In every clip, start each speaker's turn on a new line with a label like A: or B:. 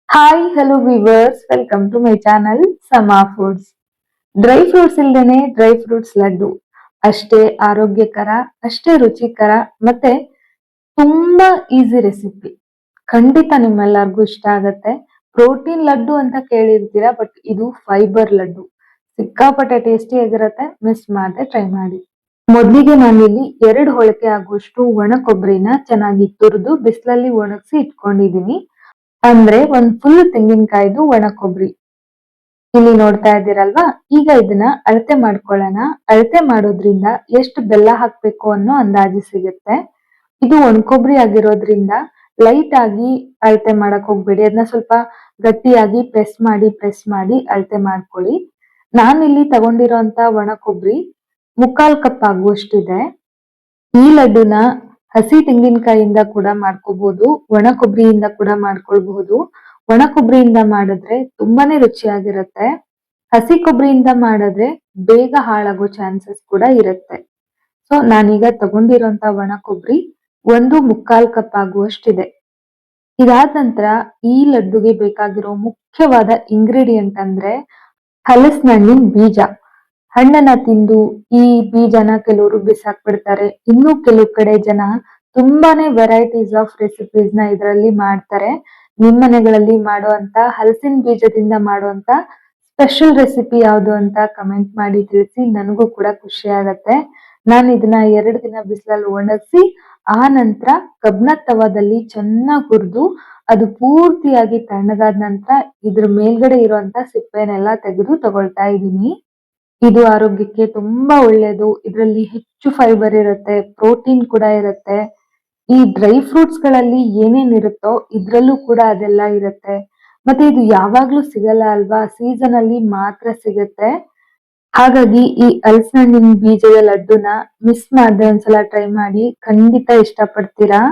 A: Hi hello viewers welcome to my channel Sama foods. Dry fruits ಇಲ್ದೇನೆ dry fruits laddu ಅಷ್ಟೇ ಆರೋಗ್ಯಕರ, ಅಷ್ಟೇ ರುಚಿಕರ, ಮತ್ತೆ ತುಂಬಾ ಈಸಿ ರೆಸಿಪಿ. ಖಂಡಿತ ನಿಮ್ಮೆಲ್ಲರಿಗೂ ಇಷ್ಟ ಆಗತ್ತೆ. ಪ್ರೋಟೀನ್ ಲಡ್ಡು ಅಂತ ಕೇಳಿರ್ತೀರಾ, ಬಟ್ ಇದು ಫೈಬರ್ ಲಡ್ಡು. ಸಿಕ್ಕಾಪಟ್ಟೆ ಟೇಸ್ಟಿ ಆಗಿರತ್ತೆ, ಮಿಸ್ ಮಾಡದೆ ಟ್ರೈ ಮಾಡಿ. ಮೊದಲಿಗೆ ನಾನಿಲ್ಲಿ 2 ಹೋಳಿಗೆ ಆಗುವಷ್ಟು ಒಣ ಕೊಬ್ಬರಿನ ಚೆನ್ನಾಗಿ ತುರಿದು ಬಿಸಿಲಲ್ಲಿ ಒಣಗಿಸಿ ಇಟ್ಕೊಂಡಿದೀನಿ. ಅಂದ್ರೆ ಒಂದ್ ಫುಲ್ ತೆಂಗಿನಕಾಯ್ದು ಒಣ ಕೊಬ್ಬರಿ. ಇಲ್ಲಿ ನೋಡ್ತಾ ಇದ್ದೀರಲ್ವಾ? ಈಗ ಇದನ್ನ ಅಳತೆ ಮಾಡ್ಕೊಳ್ಳೋಣ. ಅಳತೆ ಮಾಡೋದ್ರಿಂದ ಎಷ್ಟು ಬೆಲ್ಲ ಹಾಕ್ಬೇಕು ಅನ್ನೋ ಅಂದಾಜು ಸಿಗುತ್ತೆ. ಇದು ಒಣ ಕೊಬ್ಬರಿ ಆಗಿರೋದ್ರಿಂದ ಲೈಟ್ ಆಗಿ ಅಳತೆ ಮಾಡಕ್ ಹೋಗ್ಬೇಡಿ. ಅದನ್ನ ಸ್ವಲ್ಪ ಗಟ್ಟಿಯಾಗಿ ಪ್ರೆಸ್ ಮಾಡಿ ಅಳತೆ ಮಾಡ್ಕೊಳ್ಳಿ. ನಾನಿಲ್ಲಿ ತಗೊಂಡಿರೋಂತ ಒಣ ಕೊಬ್ಬರಿ 3/4 ಕಪ್ ಆಗುವಷ್ಟಿದೆ. ಈ ಲಡ್ಡುನ ಹಸಿ ತೆಂಗಿನಕಾಯಿಯಿಂದ ಕೂಡ ಮಾಡ್ಕೋಬಹುದು, ಒಣ ಕೊಬ್ಬರಿಯಿಂದ ಕೂಡ ಮಾಡ್ಕೊಳ್ಬಹುದು. ಒಣ ಕೊಬ್ಬರಿಯಿಂದ ಮಾಡಿದ್ರೆ ತುಂಬಾನೇ ರುಚಿಯಾಗಿರುತ್ತೆ. ಹಸಿ ಕೊಬ್ಬರಿಯಿಂದ ಮಾಡಿದ್ರೆ ಬೇಗ ಹಾಳಾಗೋ ಚಾನ್ಸಸ್ ಕೂಡ ಇರುತ್ತೆ. ಸೊ ನಾನೀಗ ತಗೊಂಡಿರೋಂತ ಒಣ ಕೊಬ್ಬರಿ 1/4 ಕಪ್ ಆಗುವಷ್ಟಿದೆ. ಇದಾದ ನಂತರ ಈ ಲಡ್ಡುಗೆ ಬೇಕಾಗಿರೋ ಮುಖ್ಯವಾದ ಇಂಗ್ರೀಡಿಯೆಂಟ್ ಅಂದ್ರೆ ಹಲಸಿನಹಣ್ಣಿನ ಬೀಜ. ಹಣ್ಣನ್ನ ತಿಂದು ಈ ಬೀಜನ ಕೆಲವರು ಬಿಸಾಕ್ಬಿಡ್ತಾರೆ. ಇನ್ನು ಕೆಲವು ಕಡೆ ಜನ ತುಂಬಾನೇ ವೆರೈಟೀಸ್ ಆಫ್ ರೆಸಿಪೀಸ್ ನ ಇದರಲ್ಲಿ ಮಾಡ್ತಾರೆ. ನಿಮ್ ಮನೆಗಳಲ್ಲಿ ಮಾಡುವಂತ ಹಲಸಿನ ಬೀಜದಿಂದ ಮಾಡುವಂತ ಸ್ಪೆಷಲ್ ರೆಸಿಪಿ ಯಾವುದು ಅಂತ ಕಮೆಂಟ್ ಮಾಡಿ ತಿಳಿಸಿ. ನನಗೂ ಕೂಡ ಖುಷಿ ಆಗತ್ತೆ. ನಾನು ಇದನ್ನ 2 ದಿನ ಬಿಸಿಲಲ್ಲಿ ಒಣಗಿಸಿ ಆ ನಂತರ ಕಬ್ಬಿಣದ ತವಾದಲ್ಲಿ ಚೆನ್ನಾಗಿ ಹುರಿದು ಅದು ಪೂರ್ತಿಯಾಗಿ ತಣ್ಣಗಾದ ನಂತರ ಇದ್ರ ಮೇಲ್ಗಡೆ ಇರುವಂತ ಸಿಪ್ಪೆನೆಲ್ಲ ತೆಗೆದು ತಗೊಳ್ತಾ ಇದ್ದೀನಿ. ಇದು ಆರೋಗ್ಯಕ್ಕೆ ತುಂಬಾ ಒಳ್ಳೇದು. ಇದರಲ್ಲಿ ಹೆಚ್ಚು ಫೈಬರ್ ಇರುತ್ತೆ, ಪ್ರೋಟೀನ್ ಕೂಡ ಇರುತ್ತೆ. ಈ ಡ್ರೈ ಫ್ರೂಟ್ಸ್ ಗಳಲ್ಲಿ ಏನೇನ್ ಇರುತ್ತೋ ಇದ್ರಲ್ಲೂ ಕೂಡ ಅದೆಲ್ಲ ಇರುತ್ತೆ. ಮತ್ತೆ ಇದು ಯಾವಾಗ್ಲೂ ಸಿಗಲ್ಲ ಅಲ್ವಾ, ಸೀಸನ್ ಅಲ್ಲಿ ಮಾತ್ರ ಸಿಗುತ್ತೆ. ಹಾಗಾಗಿ ಈ ಹಲಸಿನಹಣ್ಣಿನ ಬೀಜದ ಲಡ್ಡುನ ಮಿಸ್ ಮಾಡದೆ ಒಂದ್ಸಲ ಟ್ರೈ ಮಾಡಿ, ಖಂಡಿತ ಇಷ್ಟಪಡ್ತೀರಾ.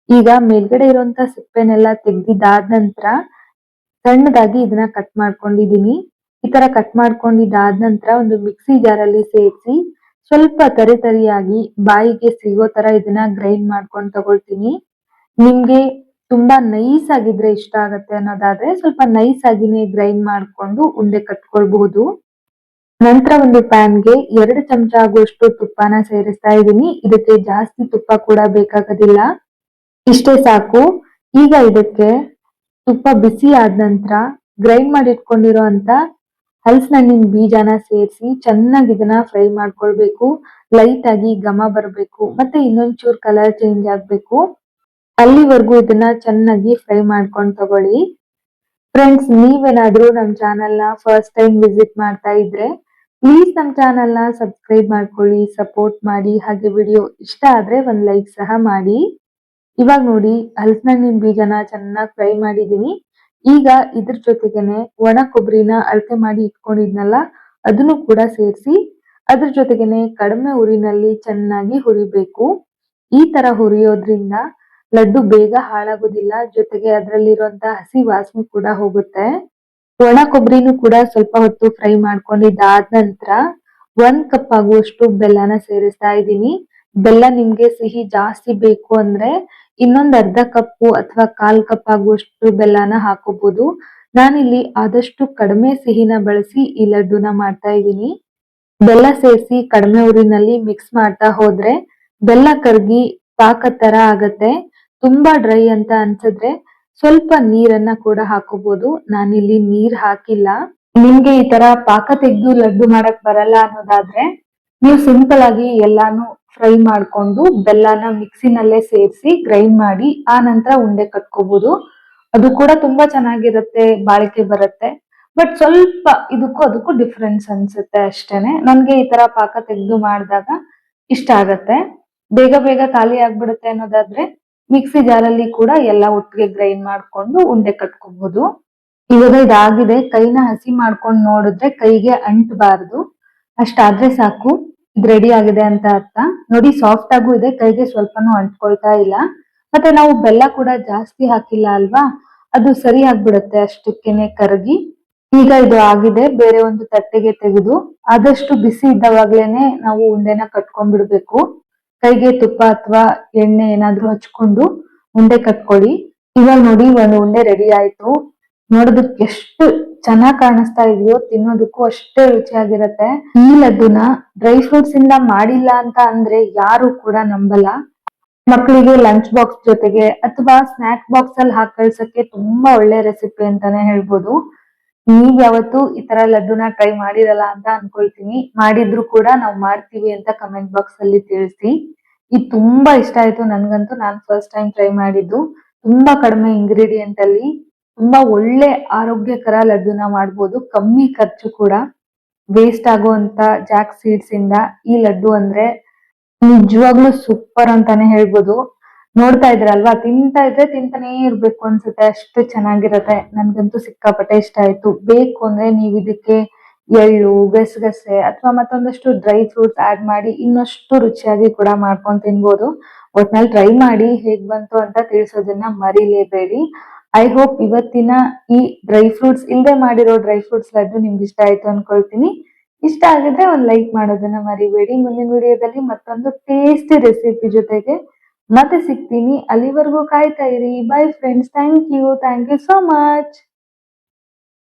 A: ಈಗ ಮೇಲ್ಗಡೆ ಇರುವಂತ ಸಿಪ್ಪೆನೆಲ್ಲ ತೆಗ್ದಿದ್ದಾದ ನಂತರ ಸಣ್ಣದಾಗಿ ಇದನ್ನ ಕಟ್ ಮಾಡ್ಕೊಂಡಿದೀನಿ. ಈ ತರ ಕಟ್ ಮಾಡ್ಕೊಂಡಿದ್ದಾದ ನಂತರ ಒಂದು ಮಿಕ್ಸಿ ಜಾರಲ್ಲಿ ಸೇರಿಸಿ ಸ್ವಲ್ಪ ತರಿಯಾಗಿ ಬಾಯಿಗೆ ಸಿಗೋ ತರ ಇದನ್ನ ಗ್ರೈಂಡ್ ಮಾಡ್ಕೊಂಡು ತಗೊಳ್ತೀನಿ. ನಿಮ್ಗೆ ತುಂಬಾ ನೈಸ್ ಆಗಿದ್ರೆ ಇಷ್ಟ ಆಗತ್ತೆ ಅನ್ನೋದಾದ್ರೆ ಸ್ವಲ್ಪ ನೈಸ್ ಆಗಿನೇ ಗ್ರೈಂಡ್ ಮಾಡ್ಕೊಂಡು ಉಂಡೆ ಕಟ್ಕೊಳ್ಬಹುದು. ನಂತರ ಒಂದು ಪ್ಯಾನ್ಗೆ 2 ಚಮಚ ಆಗುವಷ್ಟು ತುಪ್ಪನ ಸೇರಿಸ್ತಾ ಇದ್ದೀನಿ. ಇದಕ್ಕೆ ಜಾಸ್ತಿ ತುಪ್ಪ ಕೂಡ ಬೇಕಾಗೋದಿಲ್ಲ, ಇಷ್ಟೇ ಸಾಕು. ಈಗ ಇದಕ್ಕೆ ತುಪ್ಪ ಬಿಸಿ ಆದ ನಂತರ ಗ್ರೈಂಡ್ ಮಾಡಿ ಇಟ್ಕೊಂಡಿರೋ ಅಂತ ಹಲಸಿನಹಣ್ಣಿನ ಬೀಜನ ಸೇರಿಸಿ ಚೆನ್ನಾಗಿ ಇದನ್ನ ಫ್ರೈ ಮಾಡ್ಕೊಳ್ಬೇಕು. ಲೈಟ್ ಆಗಿ ಘಮ ಬರಬೇಕು, ಮತ್ತೆ ಇನ್ನೊಂಚೂರು ಕಲರ್ ಚೇಂಜ್ ಆಗ್ಬೇಕು. ಅಲ್ಲಿವರೆಗೂ ಇದನ್ನ ಚೆನ್ನಾಗಿ ಫ್ರೈ ಮಾಡ್ಕೊಂಡು ತಗೊಳ್ಳಿ. ಫ್ರೆಂಡ್ಸ್, ನೀವೇನಾದ್ರೂ ನಮ್ ಚಾನೆಲ್ ನ ಫಸ್ಟ್ ಟೈಮ್ ವಿಸಿಟ್ ಮಾಡ್ತಾ ಇದ್ರೆ ಪ್ಲೀಸ್ ನಮ್ ಚಾನೆಲ್ ನ ಸಬ್ಸ್ಕ್ರೈಬ್ ಮಾಡ್ಕೊಳ್ಳಿ, ಸಪೋರ್ಟ್ ಮಾಡಿ. ಹಾಗೆ ವಿಡಿಯೋ ಇಷ್ಟ ಆದ್ರೆ ಒಂದ್ ಲೈಕ್ ಸಹ ಮಾಡಿ. ಇವಾಗ ನೋಡಿ, ಹಲಸಿನಹಣ್ಣಿನ ಬೀಜನ ಚೆನ್ನಾಗಿ ಫ್ರೈ ಮಾಡಿದೀನಿ. ಈಗ ಇದ್ರ ಜೊತೆಗೇನೆ ಒಣ ಕೊಬ್ಬರಿನ ಅಳತೆ ಮಾಡಿ ಇಟ್ಕೊಂಡಿದ್ನಲ್ಲ ಅದನ್ನು ಕೂಡ ಸೇರಿಸಿ ಅದ್ರ ಜೊತೆಗೇನೆ ಕಡಿಮೆ ಉರಿನಲ್ಲಿ ಚೆನ್ನಾಗಿ ಹುರಿಬೇಕು. ಈ ತರ ಹುರಿಯೋದ್ರಿಂದ ಲಡ್ಡು ಬೇಗ ಹಾಳಾಗೋದಿಲ್ಲ, ಜೊತೆಗೆ ಅದರಲ್ಲಿರುವಂತ ಹಸಿ ವಾಸನೆ ಕೂಡ ಹೋಗುತ್ತೆ. ಒಣ ಕೊಬ್ಬರಿನೂ ಕೂಡ ಸ್ವಲ್ಪ ಹೊತ್ತು ಫ್ರೈ ಮಾಡ್ಕೊಂಡಿದ್ದಾದ ನಂತರ 1 ಕಪ್ ಆಗುವಷ್ಟು ಬೆಲ್ಲನ ಸೇರಿಸ್ತಾ ಇದ್ದೀನಿ. ಬೆಲ್ಲ ನಿಮ್ಗೆ ಸಿಹಿ ಜಾಸ್ತಿ ಬೇಕು ಅಂದ್ರೆ ಇನ್ನೊಂದ್ ಅರ್ಧ ಕಪ್ಪು ಅಥವಾ 1/4 ಕಪ್ ಆಗುವಷ್ಟು ಬೆಲ್ಲನ ಹಾಕೋಬಹುದು. ನಾನಿಲ್ಲಿ ಆದಷ್ಟು ಕಡಿಮೆ ಸಿಹಿನ ಬಳಸಿ ಈ ಲಡ್ಡುನ ಮಾಡ್ತಾ ಇದ್ದೀನಿ. ಬೆಲ್ಲ ಸೇರಿಸಿ ಕಡಿಮೆ ಉರಿನಲ್ಲಿ ಮಿಕ್ಸ್ ಮಾಡ್ತಾ ಹೋದ್ರೆ ಬೆಲ್ಲ ಕರಗಿ ಪಾಕ ತರ ಆಗತ್ತೆ. ತುಂಬಾ ಡ್ರೈ ಅಂತ ಅನ್ಸಿದ್ರೆ ಸ್ವಲ್ಪ ನೀರನ್ನ ಕೂಡ ಹಾಕೋಬಹುದು. ನಾನಿಲ್ಲಿ ನೀರ್ ಹಾಕಿಲ್ಲ. ನಿಮ್ಗೆ ಈ ತರ ಪಾಕ ತೆಗೆದು ಲಡ್ಡು ಮಾಡಕ್ ಬರಲ್ಲ ಅನ್ನೋದಾದ್ರೆ ನೀವು ಸಿಂಪಲ್ ಆಗಿ ಎಲ್ಲಾನು ಫ್ರೈ ಮಾಡ್ಕೊಂಡು ಬೆಲ್ಲನ ಮಿಕ್ಸಿನಲ್ಲೇ ಸೇರಿಸಿ ಗ್ರೈಂಡ್ ಮಾಡಿ ಆ ನಂತರ ಉಂಡೆ ಕಟ್ಕೋಬಹುದು. ಅದು ಕೂಡ ತುಂಬಾ ಚೆನ್ನಾಗಿರುತ್ತೆ, ಬಾಳಿಕೆ ಬರುತ್ತೆ. ಬಟ್ ಸ್ವಲ್ಪ ಇದಕ್ಕೂ ಅದಕ್ಕೂ ಡಿಫ್ರೆನ್ಸ್ ಅನ್ಸುತ್ತೆ ಅಷ್ಟೇನೆ. ನನ್ಗೆ ಈ ತರ ಪಾಕ ತೆಗೆದು ಮಾಡಿದಾಗ ಇಷ್ಟ ಆಗತ್ತೆ. ಬೇಗ ಬೇಗ ಖಾಲಿ ಆಗ್ಬಿಡುತ್ತೆ ಅನ್ನೋದಾದ್ರೆ ಮಿಕ್ಸಿ ಜಾರಲ್ಲಿ ಕೂಡ ಎಲ್ಲ ಒಟ್ಟಿಗೆ ಗ್ರೈಂಡ್ ಮಾಡ್ಕೊಂಡು ಉಂಡೆ ಕಟ್ಕೋಬಹುದು. ಇವಾಗ ಇದಾಗಿದೆ, ಕೈನ ಹಸಿ ಮಾಡ್ಕೊಂಡು ನೋಡಿದ್ರೆ ಕೈಗೆ ಅಂಟಬಾರ್ದು, ಅಷ್ಟಾದ್ರೆ ಸಾಕು. ಇದು ರೆಡಿ ಆಗಿದೆ ಅಂತ ಅರ್ಥ. ನೋಡಿ, ಸಾಫ್ಟ್ ಆಗೂ ಇದೆ, ಕೈಗೆ ಸ್ವಲ್ಪನೂ ಅಂಟ್ಕೊಳ್ತಾ ಇಲ್ಲ. ಮತ್ತೆ ನಾವು ಬೆಲ್ಲ ಕೂಡ ಜಾಸ್ತಿ ಹಾಕಿಲ್ಲ ಅಲ್ವಾ, ಅದು ಸರಿ ಆಗ್ಬಿಡುತ್ತೆ ಅಷ್ಟಕ್ಕೇನೆ ಕರಗಿ. ಈಗ ಇದು ಆಗಿದೆ, ಬೇರೆ ಒಂದು ತಟ್ಟೆಗೆ ತೆಗೆದು ಆದಷ್ಟು ಬಿಸಿ ಇದ್ದವಾಗ್ಲೇನೆ ನಾವು ಉಂಡೆನ ಕಟ್ಕೊಂಡ್ಬಿಡ್ಬೇಕು. ಕೈಗೆ ತುಪ್ಪ ಅಥವಾ ಎಣ್ಣೆ ಏನಾದ್ರೂ ಹಚ್ಕೊಂಡು ಉಂಡೆ ಕಟ್ಕೊಳ್ಳಿ. ಇವಾಗ ನೋಡಿ, ಒಂದು ಉಂಡೆ ರೆಡಿ ಆಯ್ತು. ನೋಡೋದಕ್ಕೆ ಎಷ್ಟು ಚೆನ್ನಾಗ್ ಕಾಣಿಸ್ತಾ ಇದೆಯೋ ತಿನ್ನೋದಕ್ಕೂ ಅಷ್ಟೇ ರುಚಿಯಾಗಿರತ್ತೆ. ಈ ಲಡ್ಡುನ ಡ್ರೈ ಫ್ರೂಟ್ಸ್ ಇಂದ ಮಾಡಿಲ್ಲ ಅಂತ ಅಂದ್ರೆ ಯಾರು ಕೂಡ ನಂಬಲ್ಲ. ಮಕ್ಕಳಿಗೆ ಲಂಚ್ ಬಾಕ್ಸ್ ಜೊತೆಗೆ ಅಥವಾ ಸ್ನಾಕ್ ಬಾಕ್ಸ್ ಅಲ್ಲಿ ಹಾಕಿ ಕಳ್ಸಕ್ಕೆ ತುಂಬಾ ಒಳ್ಳೆ ರೆಸಿಪಿ ಅಂತಾನೆ ಹೇಳ್ಬೋದು. ನೀವ್ ಯಾವತ್ತು ಈ ತರ ಲಡ್ಡುನ ಟ್ರೈ ಮಾಡಿರಲ್ಲ ಅಂತ ಅನ್ಕೊಳ್ತೀನಿ. ಮಾಡಿದ್ರು ಕೂಡ ನಾವ್ ಮಾಡ್ತೀವಿ ಅಂತ ಕಮೆಂಟ್ ಬಾಕ್ಸ್ ಅಲ್ಲಿ ತಿಳಿಸಿ. ಇದು ತುಂಬಾ ಇಷ್ಟ ಆಯ್ತು ನನ್ಗಂತೂ. ನಾನ್ ಫಸ್ಟ್ ಟೈಮ್ ಟ್ರೈ ಮಾಡಿದ್ದು. ತುಂಬಾ ಕಡಿಮೆ ಇಂಗ್ರೀಡಿಯೆಂಟ್ ಅಲ್ಲಿ ತುಂಬಾ ಒಳ್ಳೆ ಆರೋಗ್ಯಕರ ಲಡ್ಡುನ ಮಾಡ್ಬೋದು. ಕಮ್ಮಿ ಖರ್ಚು ಕೂಡ. ವೇಸ್ಟ್ ಆಗುವಂತ ಜಾಕ್ ಸೀಡ್ಸ್ ಇಂದ ಈ ಲಡ್ಡು ಅಂದ್ರೆ ನಿಜವಾಗ್ಲೂ ಸೂಪರ್ ಅಂತಾನೆ ಹೇಳ್ಬೋದು. ನೋಡ್ತಾ ಇದ್ರಲ್ವಾ, ತಿಂತಾ ಇದ್ರೆ ತಿಂತಾನೇ ಇರ್ಬೇಕು ಅನ್ಸುತ್ತೆ, ಅಷ್ಟು ಚೆನ್ನಾಗಿರತ್ತೆ. ನನ್ಗಂತೂ ಸಿಕ್ಕಾಪಟ್ಟೆ ಇಷ್ಟ ಆಯ್ತು. ಬೇಕು ಅಂದ್ರೆ ನೀವ್ ಇದಕ್ಕೆ ಎಳ್ಳು, ಗಸಗಸೆ ಅಥವಾ ಮತ್ತೊಂದಷ್ಟು ಡ್ರೈ ಫ್ರೂಟ್ಸ್ ಆಡ್ ಮಾಡಿ ಇನ್ನಷ್ಟು ರುಚಿಯಾಗಿ ಕೂಡ ಮಾಡ್ಕೊಂಡು ತಿನ್ಬೋದು. ಒಟ್ನಲ್ಲಿ ಟ್ರೈ ಮಾಡಿ, ಹೇಗ್ ಬಂತು ಅಂತ ತಿಳಿಸೋದನ್ನ ಮರಿಲೇಬೇಡಿ. ಐ ಹೋಪ್ ಇವತ್ತಿನ ಈ ಡ್ರೈ ಫ್ರೂಟ್ಸ್ ಇಲ್ದೆ ಮಾಡಿರೋ ಡ್ರೈ ಫ್ರೂಟ್ಸ್ ಲಡ್ಡು ನಿಮ್ಗೆ ಇಷ್ಟ ಆಯ್ತು ಅನ್ಕೊಳ್ತೀನಿ. ಇಷ್ಟ ಆಗಿದ್ರೆ ಒಂದ್ ಲೈಕ್ ಮಾಡೋದನ್ನ ಮರಿಬೇಡಿ. ಮುಂದಿನ ವಿಡಿಯೋದಲ್ಲಿ ಮತ್ತೊಂದು ಟೇಸ್ಟಿ ರೆಸಿಪಿ ಜೊತೆಗೆ ಮತ್ತೆ ಸಿಗ್ತೀನಿ. ಅಲ್ಲಿವರೆಗೂ ಕಾಯ್ತಾ ಇರಿ. Bye friends. Thank you so much.